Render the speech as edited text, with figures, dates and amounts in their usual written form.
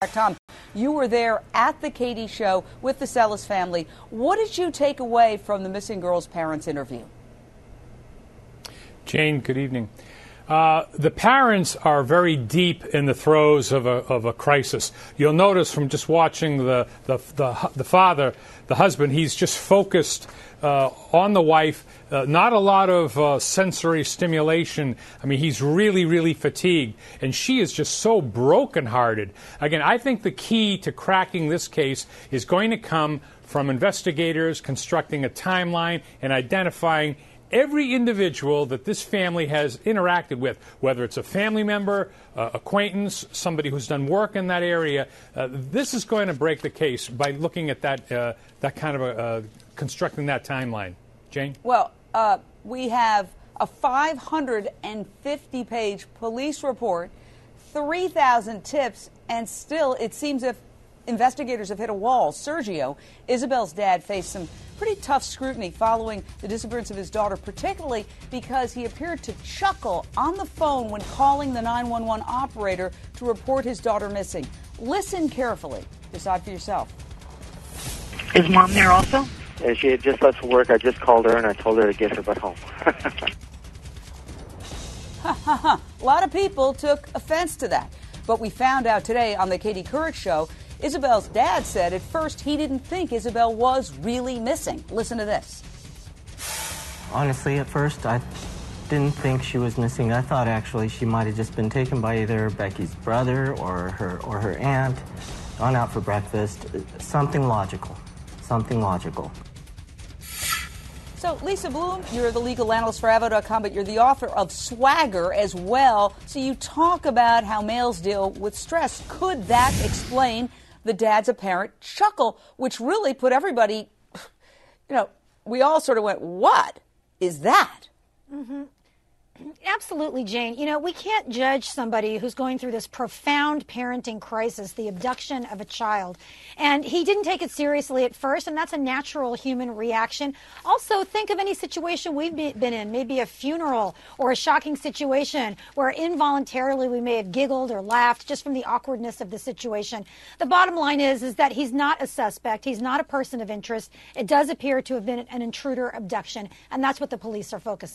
Tom, you were there at the Katie show with the Celis family. What did you take away from the missing girl's parents' interview? Jane, good evening. The parents are very deep in the throes of a crisis. You'll notice from just watching the father, the husband, he's just focused on the wife. Not a lot of sensory stimulation. I mean, he's really fatigued, and she is just so brokenhearted. Again, I think the key to cracking this case is going to come from investigators constructing a timeline and identifying every individual that this family has interacted with, whether it's a family member, acquaintance, somebody who's done work in that area. This is going to break the case by looking at that kind of constructing that timeline. Jane? Well, we have a 550-page police report, 3,000 tips, and still it seems if investigators have hit a wall. Sergio, Isabel's dad, faced some pretty tough scrutiny following the disappearance of his daughter, particularly because he appeared to chuckle on the phone when calling the 911 operator to report his daughter missing. Listen carefully. Decide for yourself. Is Mom there also? Yeah, she had just left for work. I just called her and I told her to get her butt home. A lot of people took offense to that. But we found out today on the Katie Couric show, Isabel's dad said at first he didn't think Isabel was really missing. Listen to this. Honestly, at first, I didn't think she was missing. I thought actually she might have just been taken by either Becky's brother or her aunt, gone out for breakfast. Something logical. Something logical. So, Lisa Bloom, you're the legal analyst for Avo.com, but you're the author of Swagger as well. So you talk about how males deal with stress. Could that explain the dad's apparent chuckle, which really put everybody, we all sort of went, what is that? Mm-hmm. Absolutely, Jane. We can't judge somebody who's going through this profound parenting crisis, the abduction of a child. And he didn't take it seriously at first, and that's a natural human reaction. Also, think of any situation we've been in, maybe a funeral or a shocking situation where involuntarily we may have giggled or laughed just from the awkwardness of the situation. The bottom line is that he's not a suspect. He's not a person of interest. It does appear to have been an intruder abduction, and that's what the police are focused on.